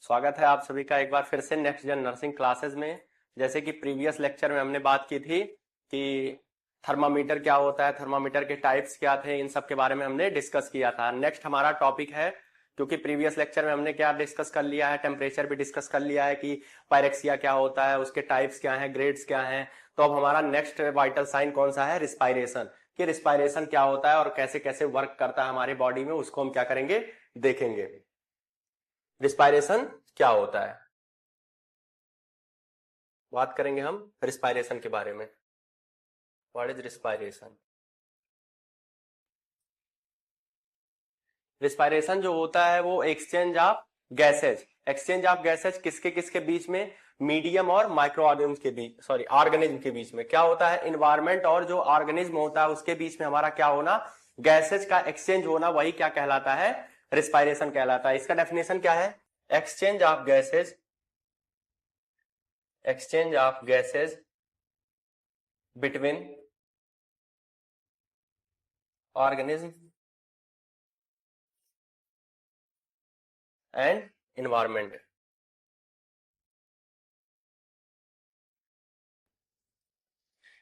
स्वागत है आप सभी का एक बार फिर से नेक्स्ट जन नर्सिंग क्लासेस में। जैसे कि प्रीवियस लेक्चर में हमने बात की थी कि थर्मामीटर क्या होता है, थर्मामीटर के टाइप्स क्या थे, इन सब के बारे में हमने डिस्कस किया था। नेक्स्ट हमारा टॉपिक है, क्योंकि प्रीवियस लेक्चर में हमने क्या डिस्कस कर लिया है, टेम्परेचर भी डिस्कस कर लिया है कि पायरेक्सिया क्या होता है, उसके टाइप्स क्या है, ग्रेड्स क्या है। तो अब हमारा नेक्स्ट वाइटल साइन कौन सा है, रिस्पायरेशन। कि रिस्पायरेशन क्या होता है और कैसे कैसे वर्क करता है हमारी बॉडी में, उसको हम क्या करेंगे, देखेंगे। रिस्पायरेशन क्या होता है, बात करेंगे हम रिस्पायरेशन के बारे में। What is respiration? रिस्पायरेशन जो होता है वो exchange of gases. Exchange of gases किसके किसके बीच में? मीडियम और माइक्रो ऑर्गेनिज्म के बीच, सॉरी ऑर्गेनिज्म के बीच में। क्या होता है? इन्वायरमेंट और जो ऑर्गेनिज्म होता है उसके बीच में हमारा क्या होना, गैसेज का एक्सचेंज होना, वही क्या कहलाता है, रिस्पायरेशन कहलाता है। इसका डेफिनेशन क्या है? Exchange of gases, exchange of gases between organism and environment.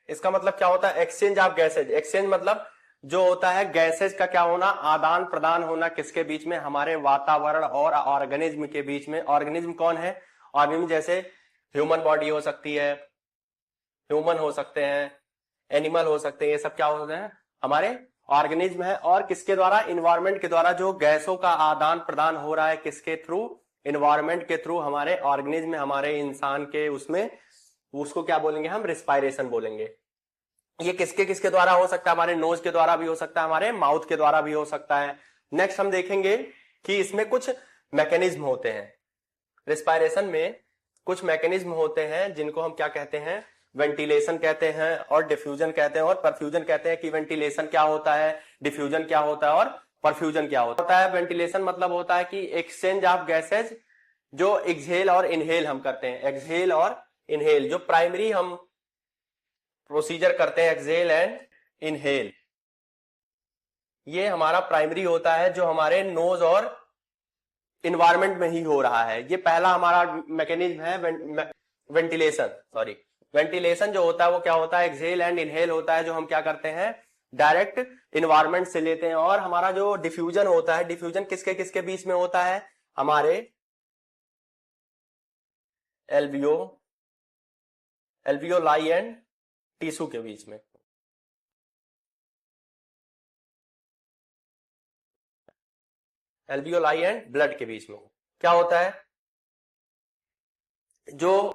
इसका मतलब क्या होता है? Exchange of gases. एक्सचेंज मतलब जो होता है गैसेज का क्या होना, आदान प्रदान होना, किसके बीच में, हमारे वातावरण और ऑर्गेनिज्म के बीच में। ऑर्गेनिज्म कौन है? ऑर्गेनिज्म जैसे ह्यूमन बॉडी हो सकती है, ह्यूमन हो सकते हैं, एनिमल हो सकते हैं, ये सब क्या होते हैं, हमारे ऑर्गेनिज्म है। और किसके द्वारा? इन्वायरमेंट के द्वारा जो गैसों का आदान प्रदान हो रहा है, किसके थ्रू? इन्वायरमेंट के थ्रू, हमारे ऑर्गेनिज्म में, हमारे इंसान के उसमें, उसको क्या बोलेंगे हम, रिस्पायरेशन बोलेंगे। ये किसके किसके द्वारा हो सकता है? हमारे नोज के द्वारा भी हो सकता है, हमारे माउथ के द्वारा भी हो सकता है। नेक्स्ट हम देखेंगे कि इसमें कुछ मैकेनिज्म होते हैं। रिस्पायरेशन में कुछ मैकेनिज्म होते हैं जिनको हम क्या कहते हैं, वेंटिलेशन कहते हैं और डिफ्यूजन कहते हैं और परफ्यूजन कहते हैं। कि वेंटिलेशन क्या होता है, डिफ्यूजन क्या होता है और परफ्यूजन क्या होता है। वेंटिलेशन मतलब होता है कि एक्सचेंज ऑफ गैसेज, जो एक्सहेल और इनहेल हम करते हैं, एक्सहेल और इनहेल, जो प्राइमरी हम प्रोसीजर करते हैं, एक्सहेल एंड इनहेल, ये हमारा प्राइमरी होता है, जो हमारे नोज और इन्वायरमेंट में ही हो रहा है। ये पहला हमारा मैकेनिज्म है वेंटिलेशन। सॉरी, वेंटिलेशन जो होता है वो क्या होता है, एक्सहेल एंड इनहेल होता है, जो हम क्या करते हैं, डायरेक्ट इन्वायरमेंट से लेते हैं। और हमारा जो डिफ्यूजन होता है, डिफ्यूजन किसके किसके बीच में होता है, हमारे एल्वियोलाई एंड टिश्यू के बीच में। एल्वियोलाई एंड ब्लड के बीच में क्या होता है, जो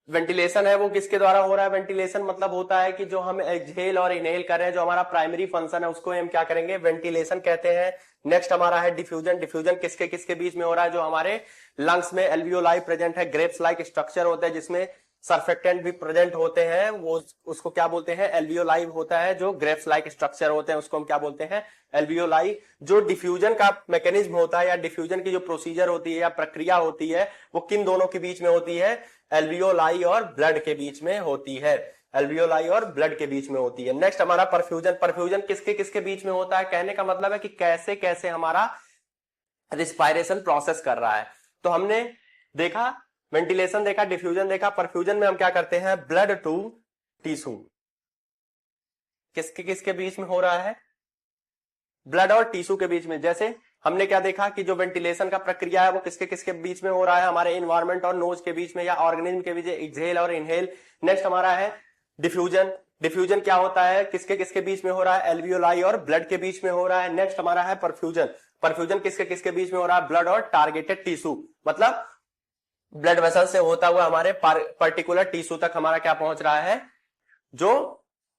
वेंटिलेशन है वो किसके द्वारा हो रहा है? वेंटिलेशन मतलब होता है कि जो हम एक्सहेल और इनहेल कर रहे हैं, जो हमारा प्राइमरी फंक्शन है, उसको हम क्या करेंगे, वेंटिलेशन कहते हैं। नेक्स्ट हमारा है डिफ्यूजन। डिफ्यूजन किसके किसके बीच में हो रहा है? जो हमारे लंग्स में एल्वियोलाई प्रेजेंट है, ग्रेप्स लाइक स्ट्रक्चर होता है जिसमें सर्फेक्टेंट भी प्रेजेंट होते हैं, वो उसको क्या बोलते हैं, एल्वियोलाई होता है। जो ग्रेप्स लाइक स्ट्रक्चर होते हैं उसको हम क्या बोलते हैं, एल्वियोलाई। जो डिफ्यूजन का मैकेनिज्म होता है या डिफ्यूजन की जो प्रोसीजर होती है या प्रक्रिया होती है, वो किन दोनों के बीच में होती है, एल्वियोलाई और ब्लड के बीच में होती है। एल्वियोलाई और ब्लड के बीच में होती है। नेक्स्ट हमारा परफ्यूजन। परफ्यूजन किसके किसके बीच में होता है? कहने का मतलब है कि कैसे कैसे हमारा रिस्पायरेशन प्रोसेस कर रहा है। तो हमने देखा, वेंटिलेशन देखा, डिफ्यूजन देखा। परफ्यूजन में हम क्या करते हैं, ब्लड टू टिश्यू, किसके किसके बीच में हो रहा है, ब्लड और टिश्यू के बीच में। जैसे हमने क्या देखा कि जो वेंटिलेशन का प्रक्रिया है वो किसके किसके बीच में हो रहा है, हमारे इन्वायरमेंट और नोज के बीच में या ऑर्गेनिज्म के बीच, एक्सहेल और इनहेल। नेक्स्ट हमारा है डिफ्यूजन। डिफ्यूजन क्या होता है, किसके किसके बीच में हो रहा है, एल्वियोलाई और ब्लड के बीच में हो रहा है। नेक्स्ट हमारा है परफ्यूजन। परफ्यूजन किसके किसके बीच में हो रहा है, ब्लड और टारगेटेड टिश्यू, मतलब ब्लड वेसल से होता हुआ हमारे पर्टिकुलर टिश्यू तक हमारा क्या पहुंच रहा है, जो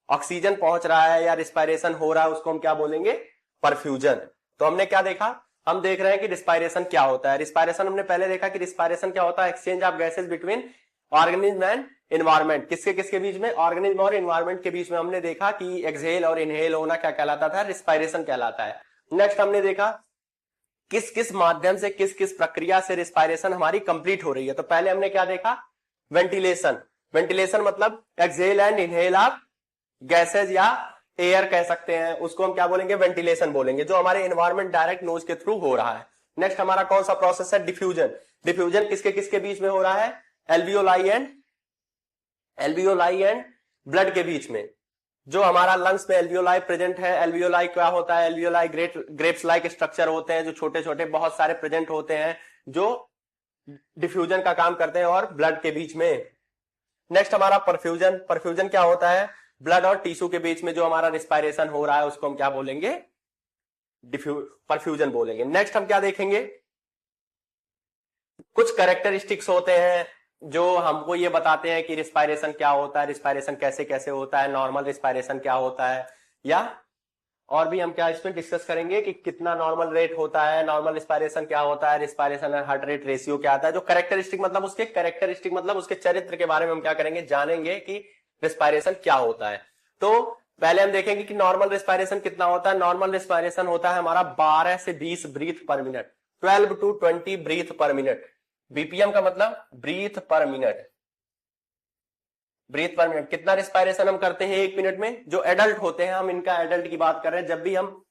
ऑक्सीजन पहुंच रहा है या रिस्पायरेशन हो रहा है, उसको हम क्या बोलेंगे, परफ्यूजन। तो हमने क्या देखा, हम देख रहे हैं कि रिस्पायरेशन क्या होता है। रिस्पायरेशन हमने पहले देखा कि रिस्पायरेशन क्या होता है, exchange of gases between organism and environment. किसके किसके बीच में, ऑर्गेनिज्म और इन्वायरमेंट के बीच में। हमने देखा कि एक्सहेल और इनहेल होना क्या कहलाता था, रिस्पायरेशन कहलाता है। नेक्स्ट हमने देखा किस किस माध्यम से, किस किस प्रक्रिया से रिस्पायरेशन हमारी कंप्लीट हो रही है। तो पहले हमने क्या देखा, वेंटिलेशन। वेंटिलेशन मतलब exhale and inhale of gases या एयर कह सकते हैं, उसको हम क्या बोलेंगे, वेंटिलेशन बोलेंगे, जो हमारे इन्वायरमेंट डायरेक्ट नोज के थ्रू हो रहा है। नेक्स्ट हमारा कौन सा प्रोसेस है? डिफ्यूजन। डिफ्यूजन किसके किसके बीच में हो रहा है? एल्वियोलाई एंड ब्लड के बीच में। जो हमारा लंग्स में एल्वियोलाई प्रेजेंट है, एल्वियोलाई क्या होता है? एल्वियोलाई ग्रेप्स लाइक स्ट्रक्चर होते हैं जो छोटे छोटे बहुत सारे प्रेजेंट होते हैं, जो डिफ्यूजन का काम करते हैं और ब्लड के बीच में। नेक्स्ट हमारा परफ्यूजन। परफ्यूजन क्या होता है? ब्लड और टिश्यू के बीच में जो हमारा रिस्पायरेशन हो रहा है उसको हम क्या बोलेंगे? परफ्यूजन बोलेंगे। नेक्स्ट हम क्या देखेंगे? कुछ कैरेक्टरिस्टिक्स होते हैं जो हमको ये बताते हैं कि रिस्पायरेशन क्या होता है, रिस्पायरेशन कैसे कैसे होता है, नॉर्मल रिस्पायरेशन क्या होता है, या और भी हम क्या इसमें डिस्कस करेंगे कि कितना नॉर्मल रेट होता है, नॉर्मल रिस्पायरेशन क्या होता है, respiration and heart rate ratio क्या आता है। जो कैरेक्टरिस्टिक मतलब उसके चरित्र के बारे में हम क्या करेंगे? जानेंगे कि रिस्पायरेशन क्या होता है। तो पहले हम देखेंगे कि नॉर्मल रिस्पायरेशन कितना होता है। नॉर्मल रिस्पायरेशन होता है हमारा 12 से 20 breath per minute, 12 to 20 breath per minute. BPM का मतलब breath per minute. Breath per minute कितना रिस्पायरेशन हम करते हैं एक मिनट में? जो एडल्ट होते हैं, हम इनका एडल्ट की बात कर रहे हैं। जब भी हम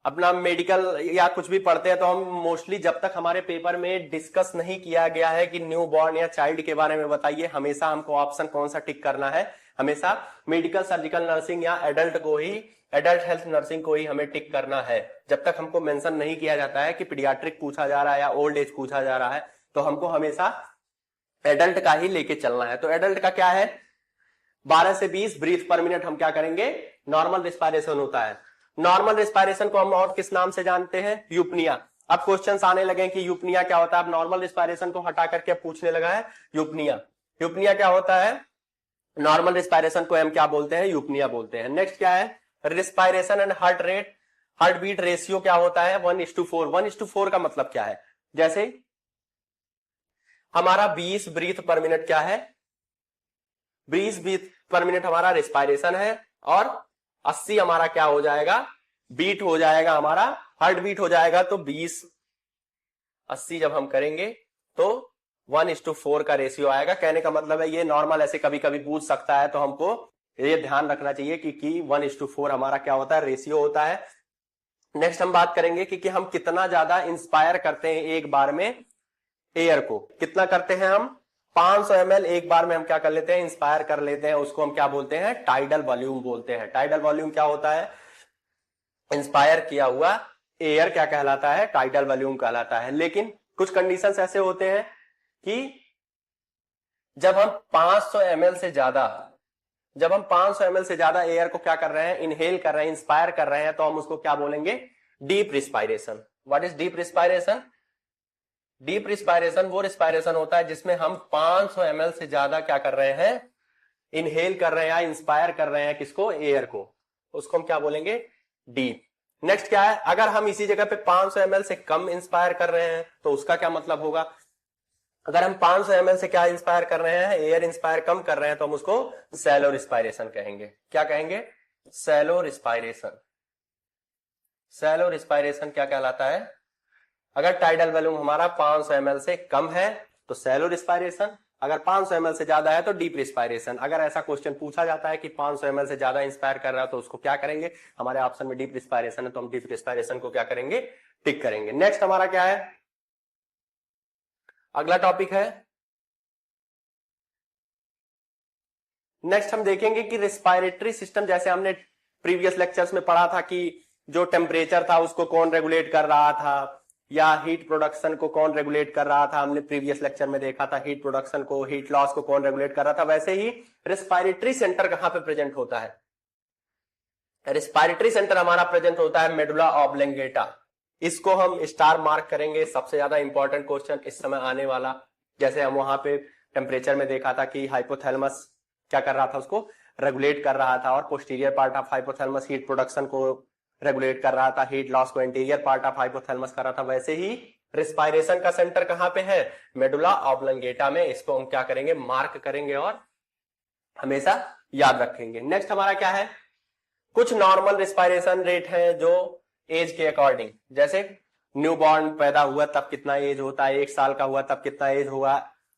अपना मेडिकल या कुछ भी पढ़ते हैं तो हम मोस्टली, जब तक हमारे पेपर में डिस्कस नहीं किया गया है कि न्यू बॉर्न या चाइल्ड के बारे में बताइए, हमेशा हमको ऑप्शन कौन सा टिक करना है? हमेशा मेडिकल, सर्जिकल नर्सिंग या एडल्ट हेल्थ नर्सिंग को ही हमें टिक करना है। जब तक हमको मेंशन नहीं किया जाता है कि पीडियाट्रिक पूछा जा रहा है या ओल्ड एज पूछा जा रहा है, तो हमको हमेशा एडल्ट का ही लेके चलना है। तो एडल्ट का क्या है? 12 से 20 ब्रीथ पर मिनट हम क्या करेंगे? नॉर्मल रिस्पायरेशन होता है। नॉर्मल रिस्पायरेशन को हम और किस नाम से जानते हैं? यूपनिया। अब क्वेश्चंस आने लगे कि यूपनिया क्या होता है। अब नॉर्मल रिस्पायरेशन को हटा करके पूछने लगा है यूपनिया। यूपनिया क्या होता है? नॉर्मल रिस्पायरेशन को हम क्या बोलते हैं? यूपनिया बोलते हैं। नेक्स्ट क्या है? Respiration and heart beat ratio क्या होता है? 1:4। 1:4 का मतलब क्या है? जैसे हमारा 20 ब्रीथ पर मिनट क्या है? 20 ब्रीथ पर मिनट हमारा रिस्पायरेशन है, और 80 हमारा क्या हो जाएगा? बीट हो जाएगा, हमारा हार्ट बीट हो जाएगा। तो 20/80 जब हम करेंगे तो 1:4 का रेशियो आएगा। कहने का मतलब है ये नॉर्मल ऐसे कभी कभी पूछ सकता है, तो हमको ये ध्यान रखना चाहिए कि 1:4 हमारा क्या होता है? रेशियो होता है। नेक्स्ट हम बात करेंगे कि हम कितना ज्यादा इंस्पायर करते हैं एक बार में एयर को। कितना करते हैं हम? 500 ml एक बार में हम क्या कर लेते हैं? इंस्पायर कर लेते हैं। उसको हम क्या बोलते हैं? टाइडल वॉल्यूम बोलते हैं। टाइडल वॉल्यूम क्या होता है? इंस्पायर किया हुआ एयर क्या कहलाता है? टाइडल वॉल्यूम कहलाता है। लेकिन कुछ कंडीशंस ऐसे होते हैं कि जब हम 500 ml से ज्यादा एयर को क्या कर रहे हैं? इनहेल कर रहे हैं, इंस्पायर कर रहे हैं, तो हम उसको क्या बोलेंगे? Deep respiration. What is deep respiration? Deep respiration वो रिस्पायरेशन होता है जिसमें हम 500 ml से ज्यादा क्या कर रहे हैं? इनहेल कर रहे हैं या इंस्पायर कर रहे हैं किसको? एयर को। उसको हम क्या बोलेंगे? डीप। नेक्स्ट क्या है? अगर हम इसी जगह पे 500 ml से कम इंस्पायर कर रहे हैं तो उसका क्या मतलब होगा? अगर हम 500 ml से क्या इंस्पायर कर रहे हैं? एयर इंस्पायर कम कर रहे हैं, तो हम उसको सैलो रिस्पायरेशन कहेंगे। क्या कहेंगे? Cello respiration. सैलो रिस्पायरेशन क्या कहलाता है? अगर टाइडल वॉल्यूम हमारा 500 ml से कम है तो सैलो रिस्पायरेशन, अगर 500 ml से ज्यादा है तो डीप रिस्पायरेशन। अगर ऐसा क्वेश्चन पूछा जाता है कि 500 ml से ज्यादा इंस्पायर कर रहा है तो उसको क्या करेंगे? हमारे ऑप्शन में डीप रिस्पायरेशन है, तो हम डीप रिस्पायरेशन को क्या करेंगे? टिक करेंगे। नेक्स्ट हमारा क्या है? अगला टॉपिक है, नेक्स्ट हम देखेंगे कि रिस्पायरेटरी सिस्टम। जैसे हमने प्रीवियस लेक्चर्स में पढ़ा था कि जो टेम्परेचर था उसको कौन रेगुलेट कर रहा था, या हीट प्रोडक्शन को कौन रेगुलेट कर रहा था। हमने प्रीवियस लेक्चर में देखा था हीट प्रोडक्शन को, हीट लॉस को कौन रेगुलेट कर रहा था। वैसे ही रिस्पायरेटरी सेंटर कहां पे प्रेजेंट होता है? रिस्पायरेटरी सेंटर हमारा प्रेजेंट होता है मेडुला ऑब्लिंगेटा। इसको हम स्टार मार्क करेंगे। सबसे ज्यादा इंपॉर्टेंट क्वेश्चन इस समय आने वाला। जैसे हम वहां पे टेम्परेचर में देखा था कि हाइपोथैलेमस क्या कर रहा था? उसको रेगुलेट कर रहा था, और posterior part of hypothalamus heat production को रेगुलेट कर रहा था, हीट लॉस को इंटीरियर पार्ट ऑफ हाइपोथैलेमस कर रहा था। वैसे ही रिस्पायरेशन का सेंटर कहां पे है? मेडुला ऑब्लिंगेटा में। इसको हम क्या करेंगे? मार्क करेंगे और हमेशा याद रखेंगे। नेक्स्ट हमारा क्या है? कुछ नॉर्मल रिस्पायरेशन रेट है जो एज के अकॉर्डिंग, जैसे न्यूबॉर्न पैदा हुआ तब कितना एज होता है, 1 साल का हुआ तब कितना एज हुआ,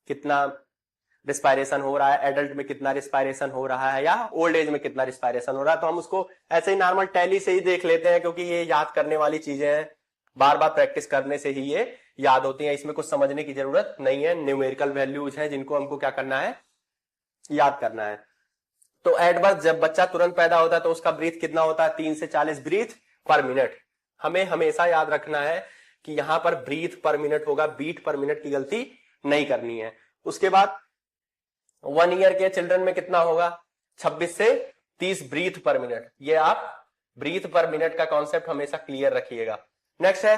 कितना रिस्पायरेशन हो रहा है, एडल्ट में कितना रिस्पायरेशन हो रहा है, या ओल्ड एज में कितना रिस्पायरेशन हो रहा है। तो हम उसको ऐसे ही नॉर्मल टैली से ही देख लेते हैं, क्योंकि ये याद करने वाली चीजें हैं। बार बार प्रैक्टिस करने से ही ये याद होती है, इसमें कुछ समझने की जरूरत नहीं है। न्यूमेरिकल वैल्यूज है जिनको हमको क्या करना है, याद करना है। तो एट बर्थ जब बच्चा तुरंत पैदा होता है तो उसका ब्रीथ कितना होता है, 3 से 40 ब्रीथ पर मिनट। हमें हमेशा याद रखना है कि यहां पर ब्रीथ पर मिनट होगा, बीट पर मिनट की गलती नहीं करनी है। उसके बाद 1 ईयर के चिल्ड्रन में कितना होगा, 26 से 30 ब्रीथ पर मिनट। ये आप ब्रीथ पर मिनट का कॉन्सेप्ट हमेशा क्लियर रखिएगा। नेक्स्ट है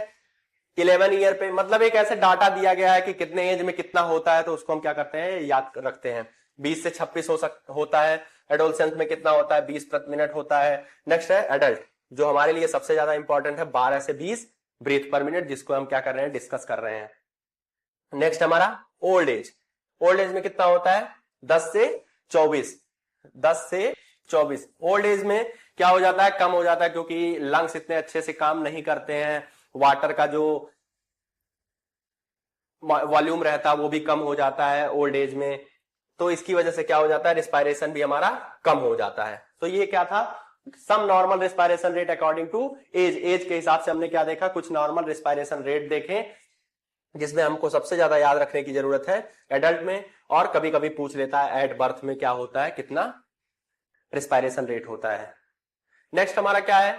11 ईयर पे, मतलब एक ऐसे डाटा दिया गया है कि कितने एज में कितना होता है, तो उसको हम क्या करते हैं, याद रखते हैं। 20 से 26 होता है। एडोलसेंस में कितना होता है, 20 प्रति मिनट होता है। नेक्स्ट है एडल्ट, जो हमारे लिए सबसे ज्यादा इंपॉर्टेंट है, 12 से 20 ब्रीथ पर मिनट, जिसको हम क्या कर रहे हैं, डिस्कस कर रहे हैं। नेक्स्ट हमारा ओल्ड एज। ओल्ड एज में कितना होता है, 10 से 24। 10 से 24। ओल्ड एज में क्या हो जाता है, कम हो जाता है, क्योंकि लंग्स इतने अच्छे से काम नहीं करते हैं, वाटर का जो वॉल्यूम रहता है वो भी कम हो जाता है ओल्ड एज में। तो इसकी वजह से क्या हो जाता है, रिस्पायरेशन भी हमारा कम हो जाता है। तो ये क्या था, some normal respiration rate according to age. Age के हिसाब से हमने क्या देखा, कुछ नॉर्मल रिस्पायरेशन रेट देखे, जिसमें हमको सबसे ज्यादा याद रखने की जरूरत है एडल्ट में, और कभी कभी पूछ लेता है एट बर्थ में क्या होता है, कितना रिस्पायरेशन रेट होता है। नेक्स्ट हमारा क्या है,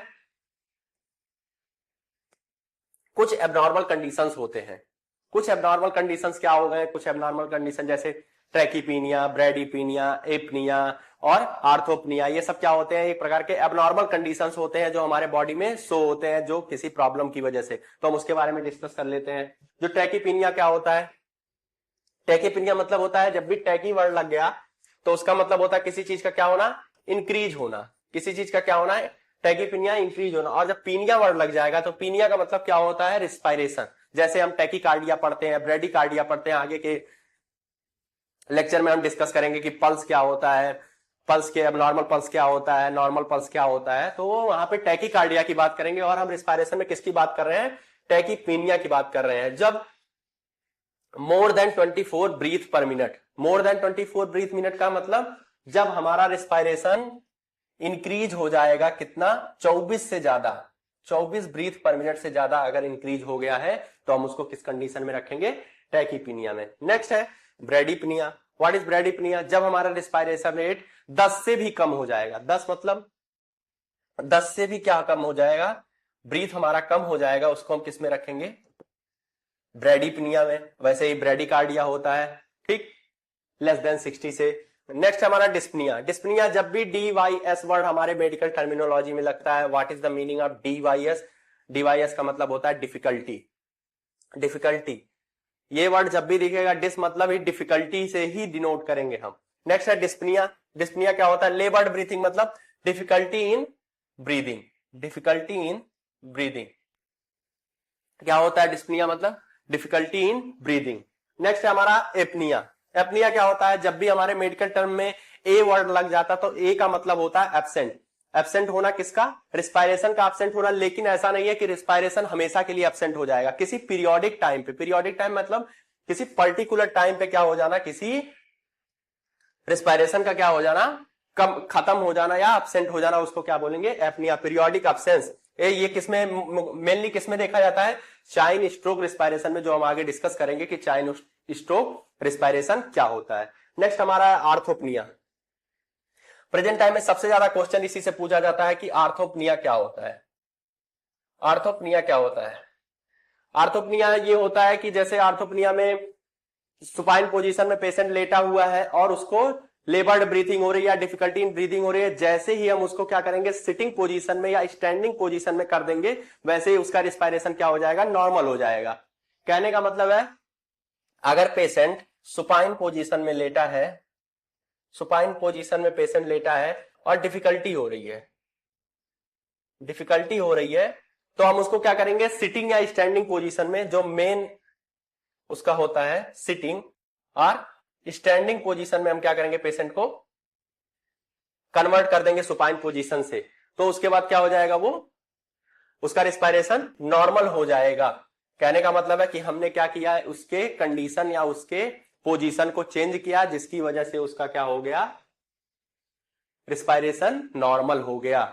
कुछ एबनॉर्मल कंडीशंस होते हैं। कुछ एबनॉर्मल कंडीशंस क्या हो गए, कुछ एबनॉर्मल कंडीशन जैसे ट्रैकीपीनिया, ब्रैडीपीनिया, एपनिया और आर्थोपनिया, ये सब क्या होते हैं, एक प्रकार के एबनॉर्मल कंडीशंस होते हैं जो हमारे बॉडी में शो होते हैं, जो किसी प्रॉब्लम की वजह से। तो हम उसके बारे में डिस्कस कर लेते हैं। जो ट्रैकीपीनिया क्या होता है, ट्रैकीपीनिया मतलब होता है जब भी ट्रैकी वर्ड लग गया तो उसका मतलब होता है किसी चीज का क्या होना, इंक्रीज होना। किसी चीज का क्या होना है, टैकीपीनिया, इंक्रीज होना। और जब पीनिया वर्ड लग जाएगा तो पीनिया का मतलब क्या होता है, रिस्पायरेशन। जैसे हम टैकीकार्डिया पढ़ते हैं, ब्रेडिकार्डिया पढ़ते हैं, आगे के लेक्चर में हम डिस्कस करेंगे कि पल्स क्या होता है, पल्स के एबनॉर्मल पल्स क्या होता है, नॉर्मल पल्स क्या होता है। तो वहां पे टैकीकार्डिया की बात करेंगे, और हम रिस्पायरेशन में किसकी बात कर रहे हैं, टैकीपीनिया की बात कर रहे हैं। जब more than 24 breath per minute, more than 24 breath minute का मतलब जब हमारा रिस्पायरेशन इंक्रीज हो जाएगा कितना, 24 से ज्यादा, 24 ब्रीथ पर मिनट से ज्यादा अगर इंक्रीज हो गया है तो हम उसको किस कंडीशन में रखेंगे, टैकीपीनिया में। नेक्स्ट है ब्रैडीपनिया। व्हाट इज ब्रैडीपनिया, जब हमारा रिस्पायरेशन रेट 10 से भी कम हो जाएगा। 10 मतलब 10 से भी क्या कम हो जाएगा, ब्रीथ हमारा कम हो जाएगा, उसको हम किस में रखेंगे, ब्रैडीपनिया में। वैसे ही ब्रैडीकार्डिया होता है, ठीक, लेस देन 60 से। नेक्स्ट हमारा डिस्पनिया। डिस्पनिया जब भी DYS वर्ड हमारे मेडिकल टर्मिनोलॉजी में लगता है, what is the meaning of DYS, DYS का मतलब होता है डिफिकल्टी। डिफिकल्टी, ये वर्ड जब भी दिखेगा, डिस मतलब ही डिफिकल्टी से ही डिनोट करेंगे हम। नेक्स्ट है डिस्पनिया। डिस्पनिया क्या होता है, लेबर्ड ब्रीथिंग मतलब difficulty in breathing. Difficulty in breathing क्या होता है, डिस्पनिया मतलब डिफिकल्टी इन ब्रीदिंग। नेक्स्ट है हमारा एपनिया। एपनिया क्या होता है, जब भी हमारे मेडिकल टर्म में ए वर्ड लग जाता तो ए का मतलब होता है एब्सेंट। एब्सेंट होना किसका, रिस्पायरेशन का एब्सेंट होना। लेकिन ऐसा नहीं है कि रिस्पायरेशन हमेशा के लिए एब्सेंट हो जाएगा, किसी पीरियोडिक टाइम पे। पीरियोडिक टाइम मतलब किसी पर्टिकुलर टाइम पे क्या हो जाना, किसी रिस्पायरेशन का क्या हो जाना, कम, खत्म हो जाना या एब्सेंट हो जाना, उसको क्या बोलेंगे, एपनिया, पीरियोडिक एब्सेंस। ये किसमें मेनली किसमें देखा जाता है, चाइन स्ट्रोक रिस्पायरेशन में, जो हम आगे डिस्कस करेंगे कि चाइन स्ट्रोक रिस्पायरेशन क्या होता है। नेक्स्ट हमारा आर्थोपनिया। प्रेजेंट टाइम में सबसे ज्यादा क्वेश्चन इसी से पूछा जाता है कि आर्थोपनिया क्या होता है। आर्थोपनिया क्या होता है, आर्थोपनिया ये होता है कि जैसे आर्थोपनिया में सुपाइन पोजीशन में पेशेंट लेटा हुआ है और उसको लेबर्ड ब्रीथिंग हो रही है या डिफिकल्टी इन ब्रीदिंग हो रही है, जैसे ही हम उसको क्या करेंगे, सिटिंग पोजीशन में या स्टैंडिंग पोजीशन में कर देंगे, वैसे ही उसका रिस्पायरेशन क्या हो जाएगा, नॉर्मल हो जाएगा। कहने का मतलब है, अगर पेशेंट सुपाइन पोजीशन में लेटा है, सुपाइन पोजीशन में पेशेंट लेटा है और डिफिकल्टी हो रही है, डिफिकल्टी हो रही है, तो हम उसको क्या करेंगे, सिटिंग या स्टैंडिंग पोजीशन में, जो मेन उसका होता है सिटिंग, और स्टैंडिंग पोजीशन में हम क्या करेंगे, पेशेंट को कन्वर्ट कर देंगे सुपाइन पोजीशन से। तो उसके बाद क्या हो जाएगा, वो उसका रिस्पायरेशन नॉर्मल हो जाएगा। कहने का मतलब है कि हमने क्या किया, उसके कंडीशन या उसके पोजीशन को चेंज किया, जिसकी वजह से उसका क्या हो गया, रिस्पायरेशन नॉर्मल हो गया।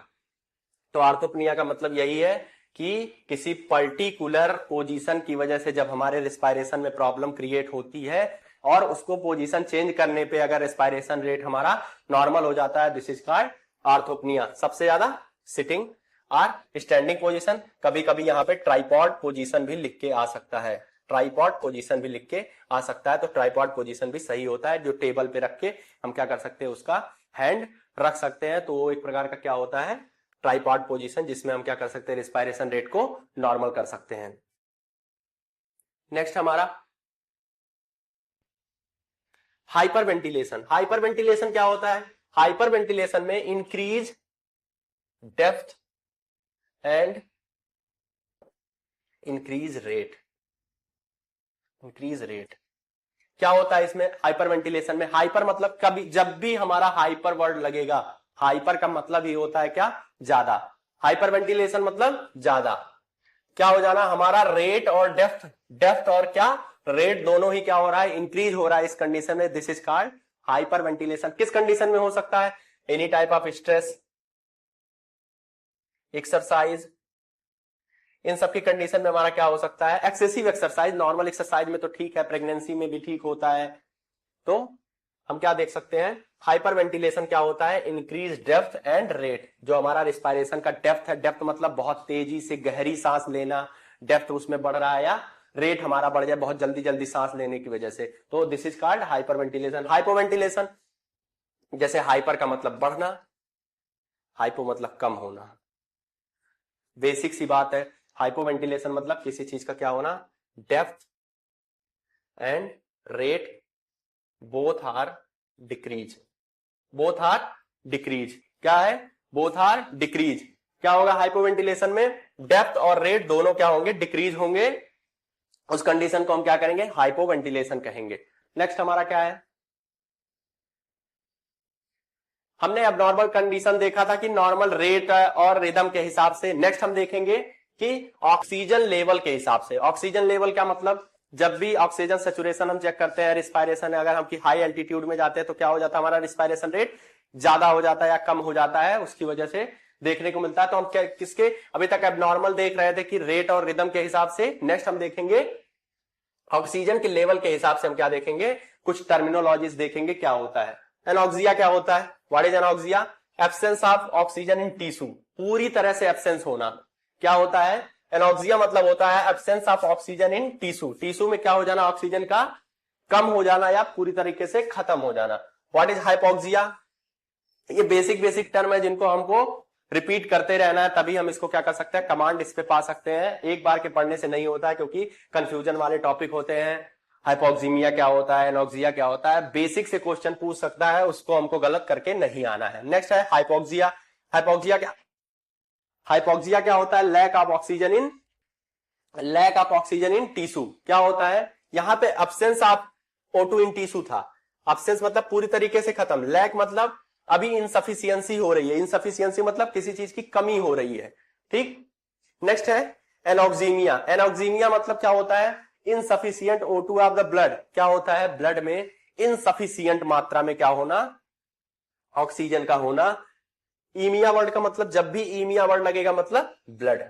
तो आर्थोपनिया का मतलब यही है कि किसी पर्टिकुलर पोजीशन की वजह से जब हमारे रिस्पायरेशन में प्रॉब्लम क्रिएट होती है और उसको पोजीशन चेंज करने पे अगर रिस्पायरेशन रेट हमारा नॉर्मल हो जाता है, दिस इज कॉल्ड ऑर्थोपनिया। सबसे ज्यादा सिटिंग और स्टैंडिंग पोजीशन, कभी कभी यहाँ पे ट्राइपॉड पोजीशन भी लिख के आ सकता है, ट्राइपॉड पोजीशन भी लिख के आ सकता है, तो ट्राइपॉड पोजीशन भी सही होता है, जो टेबल पे रख के हम क्या कर सकते हैं, उसका हैंड रख सकते हैं, तो वो एक प्रकार का क्या होता है, ट्राइपॉड पोजीशन, जिसमें हम क्या कर सकते हैं, रिस्पायरेशन रेट को नॉर्मल कर सकते हैं। नेक्स्ट हमारा हाइपर वेंटिलेशन। हाइपर वेंटिलेशन क्या होता है, हाइपर वेंटिलेशन में increase depth and increase rate. Increase rate क्या होता है इसमें, हाइपर वेंटिलेशन में, हाइपर मतलब कभी जब भी हमारा हाइपर वर्ड लगेगा, हाइपर का मतलब ही होता है क्या, ज्यादा, हाइपर वेंटिलेशन मतलब ज्यादा, क्या हो जाना हमारा रेट और डेप्थ, डेप्थ और क्या रेट दोनों ही क्या हो रहा है, इंक्रीज हो रहा है इस कंडीशन में, this is called hyperventilation. किस कंडीशन में हो सकता है, any type of stress, exercise, इन सब की कंडीशन में हमारा क्या हो सकता है, एक्सेसिव एक्सरसाइज, नॉर्मल एक्सरसाइज में तो ठीक है, प्रेगनेंसी में भी ठीक होता है, तो हम क्या देख सकते हैं, हाइपर वेंटिलेशन क्या होता है, इंक्रीज डेप्थ एंड रेट, जो हमारा रिस्पायरेशन का डेप्थ है, डेप्थ मतलब बहुत तेजी से गहरी सांस लेना, डेप्थ उसमें बढ़ रहा है, या रेट हमारा बढ़ जाए बहुत जल्दी जल्दी सांस लेने की वजह से, तो this is called hyper ventilation. Hypoventilation, जैसे हाइपर का मतलब बढ़ना, हाइपो मतलब कम होना, बेसिक सी बात है, हाइपोवेंटिलेशन मतलब किसी चीज का क्या होना, depth and rate both are decrease, both are decrease, क्या है, बोथ आर डिक्रीज, क्या होगा हाइपोवेंटिलेशन में, डेप्थ और रेट दोनों क्या होंगे, डिक्रीज होंगे, उस कंडीशन को हम क्या करेंगे, हाइपोवेंटिलेशन कहेंगे। नेक्स्ट हमारा क्या है, हमने अब नॉर्मल कंडीशन देखा था कि नॉर्मल रेट और रिदम के हिसाब से, नेक्स्ट हम देखेंगे कि ऑक्सीजन लेवल के हिसाब से। ऑक्सीजन लेवल क्या मतलब, जब भी ऑक्सीजन सेचुरेशन हम चेक करते हैं, रिस्पायरेशन अगर हम हाई एल्टीट्यूड में जाते हैं तो क्या हो जाता है, हमारा रिस्पायरेशन रेट ज्यादा हो जाता है या कम हो जाता है, उसकी वजह से देखने को मिलता है। तो हम क्या किसके अभी तक अब नॉर्मल देख रहे थे कि रेट और रिदम के हिसाब से, नेक्स्ट हम देखेंगे ऑक्सीजन के लेवल के हिसाब से, हम क्या देखेंगे, कुछ टर्मिनोलॉजीज देखेंगे क्या होता है। एनॉक्सिया क्या होता है, what is anoxia, absence of oxygen in tissue, पूरी तरह से एब्सेंस होना, क्या होता है, एनॉक्सिया मतलब होता है absence of oxygen in tissue, tissue में क्या हो जाना, ऑक्सीजन का कम हो जाना या पूरी तरीके से खत्म हो जाना। व्हाट इज हाइपोक्सिया, ये बेसिक बेसिक टर्म है जिनको हमको रिपीट करते रहना है, तभी हम इसको क्या कर सकते हैं, कमांड इस पे पा सकते हैं, एक बार के पढ़ने से नहीं होता है, क्योंकि कंफ्यूजन वाले टॉपिक होते हैं, हाइपोक्सीमिया क्या होता है, एनॉक्सिया क्या होता है, बेसिक से क्वेश्चन पूछ सकता है, उसको हमको गलत करके नहीं आना है। नेक्स्ट है हाइपोक्सिया। हाइपोक्सिया क्या, हाइपोक्सिया क्या होता है, lack of oxygen in, lack of oxygen in tissue, क्या होता है, यहां पे absence of O2 in tissue था, एब्सेंस मतलब पूरी तरीके से खत्म, लैक मतलब अभी इनसफिशियंसी हो रही है, इनसफिशियंसी मतलब किसी चीज की कमी हो रही है, ठीक। नेक्स्ट है एनॉक्सीमिया। एनॉक्सीमिया मतलब क्या होता है, insufficient O2 of the blood, क्या होता है, ब्लड में इनसफिशियंट मात्रा में क्या होना, ऑक्सीजन का होना। ईमिया वर्ड का मतलब, जब भी ईमिया वर्ड लगेगा मतलब ब्लड,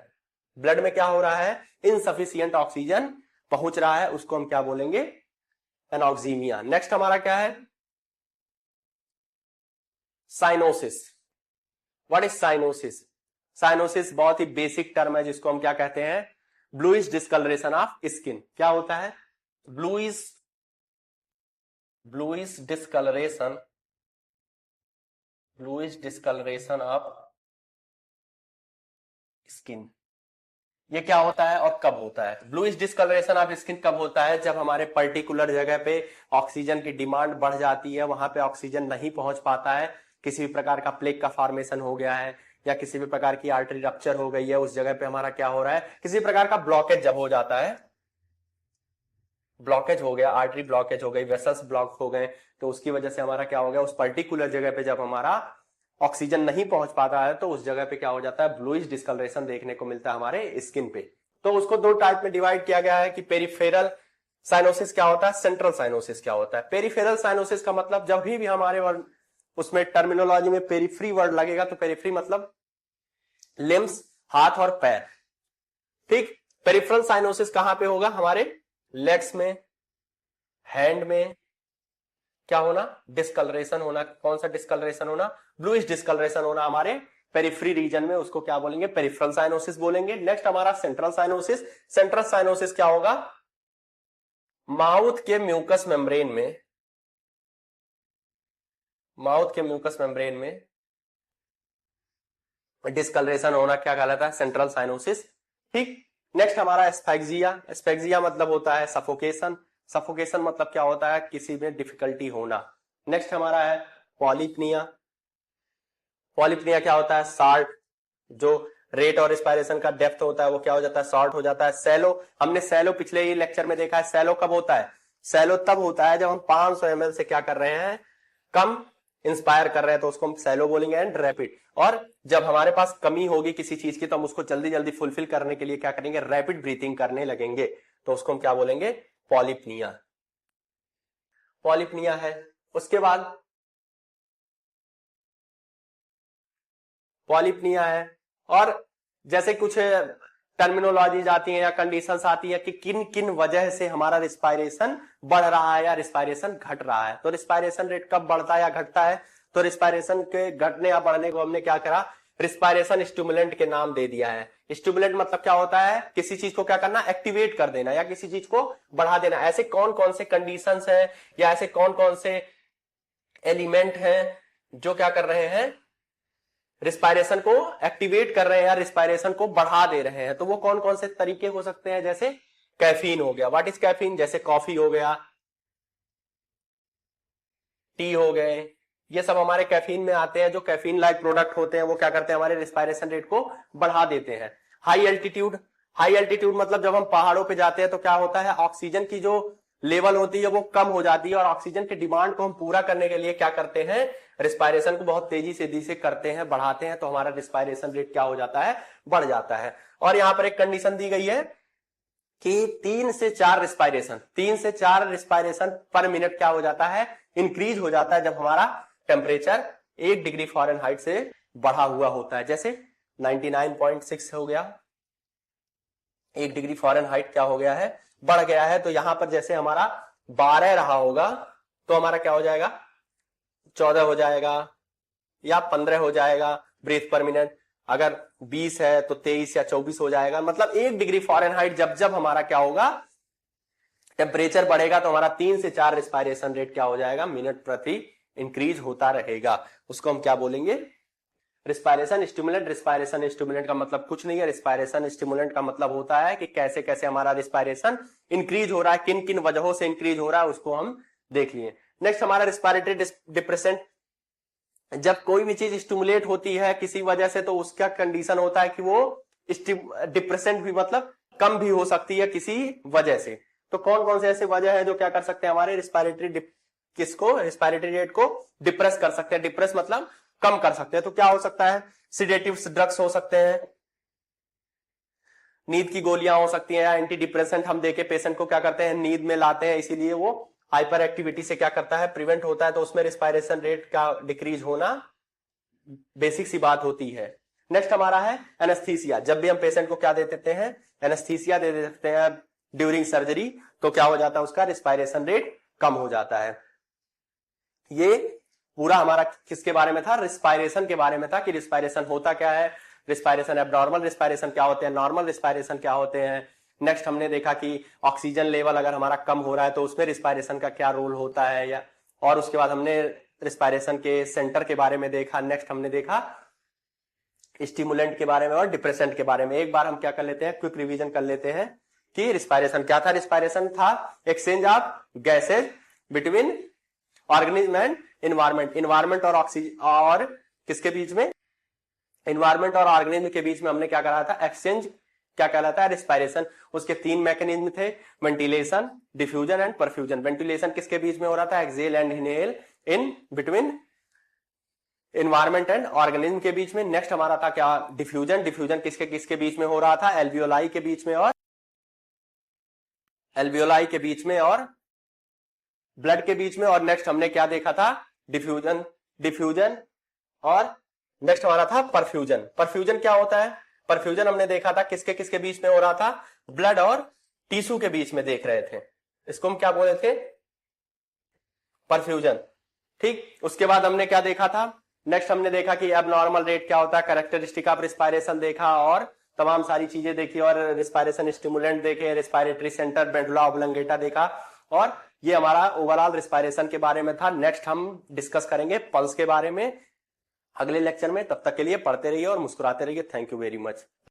ब्लड में क्या हो रहा है, इनसफिशियंट ऑक्सीजन पहुंच रहा है, उसको हम क्या बोलेंगे, एनॉक्सीमिया। नेक्स्ट हमारा क्या है, cyanosis. What is cyanosis, cyanosis बहुत ही बेसिक टर्म है, जिसको हम क्या कहते हैं, ब्लूइश डिस्कलरेशन ऑफ स्किन, क्या होता है, bluish discoloration, bluish discoloration of skin, ये क्या होता है और कब होता है। ब्लूइश डिस्कलरेशन ऑफ स्किन कब होता है, जब हमारे पर्टिकुलर जगह पे ऑक्सीजन की डिमांड बढ़ जाती है, वहां पे ऑक्सीजन नहीं पहुंच पाता है, किसी भी प्रकार का प्लेग का फॉर्मेशन हो गया है, या किसी भी प्रकार की आर्टरी रप्चर हो गई है, उस जगह पे हमारा क्या हो रहा है, किसी प्रकार का ब्लॉकेज जब हो जाता है, ब्लॉकेज हो गया, आर्टरी ब्लॉकेज हो गई, वेसल्स ब्लॉक हो गए, तो उसकी वजह से हमारा क्या हो गया, उस पर्टिकुलर जगह पे जब हमारा ऑक्सीजन नहीं पहुंच पाता है, तो उस जगह पे क्या हो जाता है, ब्लूइश डिस्कलरेशन देखने को मिलता है हमारे स्किन पे। तो उसको दो टाइप में डिवाइड किया गया है कि पेरिफेरल साइनोसिस क्या होता है, सेंट्रल साइनोसिस क्या होता है। पेरिफेरल साइनोसिस का मतलब, जब भी हमारे वर्ड उसमें टर्मिनोलॉजी में पेरिफ्री वर्ड लगेगा, तो पेरिफ्री मतलब लिम्स, हाथ और पैर, ठीक। पेरिफेरल साइनोसिस कहां पे होगा? हमारे लेग्स में, हैंड में क्या होना? डिस्कलरेशन होना। कौन सा डिस्कलरेशन होना? ब्लूइश डिस्कलरेशन होना हमारे पेरिफ्री रीजन में, उसको क्या बोलेंगे? पेरिफेरल साइनोसिस बोलेंगे। नेक्स्ट हमारा सेंट्रल साइनोसिस। सेंट्रल साइनोसिस क्या होगा? माउथ के म्यूकस मेम्ब्रेन में, माउथ के म्यूकस मेम्ब्रेन में डिस्कलरेशन होना क्या कहलाता है? Central cyanosis. ठीक। नेक्स्ट हमारा एस्फेक्सिया। एस्फेक्सिया मतलब होता है सफोकेशन। सफोकेशन मतलब क्या होता है? किसी में डिफिकल्टी होना। नेक्स्ट हमारा है पॉलिपनिया। पॉलिपनिया क्या होता है? शॉर्ट, जो रेट और रिस्पायरेशन का डेप्थ होता है वो क्या हो जाता है? शॉर्ट हो जाता है। सैलो, हमने सैलो पिछले ही लेक्चर में देखा है। सैलो कब होता है? सैलो तब होता है जब हम 500 ml से क्या कर रहे हैं? कम इंस्पायर कर रहे हैं, तो उसको हम सैलो बोलेंगे। एंड रैपिड, और जब हमारे पास कमी होगी किसी चीज की तो हम उसको जल्दी जल्दी फुलफिल करने के लिए क्या करेंगे? रैपिड ब्रीथिंग करने लगेंगे, तो उसको हम क्या बोलेंगे? पॉलिपनिया। पॉलिपनिया है। उसके बाद पॉलिपनिया है, और जैसे कुछ टर्मिनोलॉजीज आती हैं या कंडीशंस आती है कि किन किन वजह से हमारा रिस्पायरेशन बढ़ रहा है या रिस्पायरेशन घट रहा है। तो रिस्पायरेशन रेट कब बढ़ता है या घटता है? तो रिस्पायरेशन के घटने या बढ़ने को हमने क्या करा? रिस्पायरेशन स्टिमुलेंट के नाम दे दिया है। स्टिमुलेंट मतलब क्या होता है? किसी चीज को क्या करना? एक्टिवेट कर देना या किसी चीज को बढ़ा देना। ऐसे कौन कौन से कंडीशंस हैं या ऐसे कौन कौन से एलिमेंट हैं जो क्या कर रहे हैं? रिस्पायरेशन को एक्टिवेट कर रहे हैं या रिस्पायरेशन को बढ़ा दे रहे हैं। तो वो कौन कौन से तरीके हो सकते हैं? जैसे कैफीन हो गया। What is caffeine? जैसे कॉफी हो गया, टी हो गए, ये सब हमारे कैफीन में आते हैं। जो कैफीन लाइक प्रोडक्ट होते हैं वो क्या करते हैं? हमारे रिस्पायरेशन रेट को बढ़ा देते हैं। High altitude. हाई एल्टीट्यूड मतलब जब हम पहाड़ों पे जाते हैं तो क्या होता है? ऑक्सीजन की जो लेवल होती है वो कम हो जाती है, और ऑक्सीजन की डिमांड को हम पूरा करने के लिए क्या करते हैं? रिस्पायरेशन को बहुत तेजी से करते हैं, बढ़ाते हैं, तो हमारा रिस्पायरेशन रेट क्या हो जाता है? बढ़ जाता है। और यहां पर एक कंडीशन दी गई है कि 3 से 4 रिस्पायरेशन पर मिनट क्या हो जाता है? इंक्रीज हो जाता है जब हमारा टेम्परेचर 1 डिग्री फ़ारेनहाइट से बढ़ा हुआ होता है। जैसे 99.6 हो गया, 1 डिग्री फ़ारेनहाइट क्या हो गया है? बढ़ गया है। तो यहां पर जैसे हमारा 12 रहा होगा तो हमारा क्या हो जाएगा? 14 हो जाएगा या 15 हो जाएगा ब्रीथ पर मिनट। अगर 20 है तो 23 या 24 हो जाएगा। मतलब 1 डिग्री फ़ारेनहाइट जब जब हमारा क्या होगा? टेम्परेचर बढ़ेगा तो हमारा 3 से 4 रिस्पायरेशन रेट क्या हो जाएगा? मिनट प्रति इंक्रीज होता रहेगा। उसको हम क्या बोलेंगे? Respiration stimulant. रिस्पायरेशन स्टिमुलेंट का मतलब कुछ नहीं है। रिस्पायरेशन स्टिमुलेंट का मतलब होता है कि कैसे कैसे हमारा रिस्पायरेशन इंक्रीज हो रहा है, किन किन वजहों से इंक्रीज हो रहा है, उसको हम देख लिए। नेक्स्ट हमारा रिस्पायरेटरी डिप्रेसेंट। जब कोई भी चीज स्टिमुलेट होती है किसी वजह से तो उसका कंडीशन होता है कि वो डिप्रेसेंट भी मतलब कम भी हो सकती है किसी वजह से। तो कौन कौन से ऐसे वजह है जो क्या कर सकते हैं? हमारे रिस्पायरेटरी रेट को डिप्रेस कर सकते हैं। डिप्रेस मतलब कम कर सकते हैं। तो क्या हो सकता है? सिडेटिव्स ड्रग्स हो सकते हैं, नींद की गोलियां हो सकती हैं, या एंटी डिप्रेसेंट हम देके पेशेंट को क्या करते हैं? नींद में लाते हैं, इसीलिए वो हाइपर एक्टिविटी से क्या करता है? प्रिवेंट होता है। तो उसमें रिस्पायरेशन रेट का डिक्रीज होना बेसिक सी बात होती है। नेक्स्ट हमारा है एनेस्थीसिया। जब भी हम पेशेंट को क्या दे देते हैं? एनेस्थीसिया दे देते हैं ड्यूरिंग सर्जरी, तो क्या हो जाता है? उसका रिस्पायरेशन रेट कम हो जाता है। ये पूरा हमारा किसके बारे में था? रिस्पायरेशन के बारे में था कि रिस्पायरेशन होता क्या है, रिस्पायरेशन एब्नॉर्मल रिस्पायरेशन क्या होते हैं, नॉर्मल रिस्पायरेशन क्या होते हैं। नेक्स्ट हमने देखा कि ऑक्सीजन लेवल अगर हमारा कम हो रहा है तो उसमें रिस्पायरेशन का क्या रोल होता है, या और उसके बाद हमने रिस्पायरेशन के सेंटर के बारे में देखा। नेक्स्ट हमने देखा स्टिमुलेंट के बारे में और डिप्रेसेंट के बारे में। एक बार हम क्या कर लेते हैं? क्विक रिवीजन कर लेते हैं कि रिस्पायरेशन क्या था। रिस्पायरेशन था exchange of gases between organism and environment. Environment और ऑक्सीजन और किसके बीच में? इन्वायरमेंट और ऑर्गेनिज्म के बीच में हमने क्या करा था? एक्सचेंज क्या कहलाता है? रिस्पायरेशन। उसके 3 मैकेनिज्म थे, ventilation, diffusion and perfusion. Ventilation किसके बीच में हो रहा था? Exhale and inhale in between environment and organism के बीच में। नेक्स्ट हमारा था क्या? डिफ्यूजन। डिफ्यूजन किसके किसके बीच में हो रहा था? एल्वियोलाई के बीच में और ब्लड के बीच में। और नेक्स्ट हमने क्या देखा था? डिफ्यूजन और नेक्स्ट हमारा था परफ्यूजन। परफ्यूजन क्या होता है? परफ्यूजन हमने देखा था किसके किसके बीच में हो रहा था, ब्लड और टिश्यू के बीच में देख रहे थे, इसको हम क्या बोले थे, परफ्यूजन। ठीक, उसके बाद हमने क्या देखा था, नेक्स्ट हमने देखा कि अब नॉर्मल रेट क्या होता है, कैरेक्टरिस्टिक ऑफ रिस्पायरेशन देखा और तमाम सारी चीजें देखी और रिस्पायरेशन स्टिमुलेंट देखे, रिस्पायरेटरी सेंटर, मेडुला ऑब्लोंगेटा देखा, और ये हमारा ओवरऑल रिस्पायरेशन के बारे में था। नेक्स्ट हम डिस्कस करेंगे पल्स के बारे में अगले लेक्चर में। तब तक के लिए पढ़ते रहिए और मुस्कुराते रहिए। Thank you very much.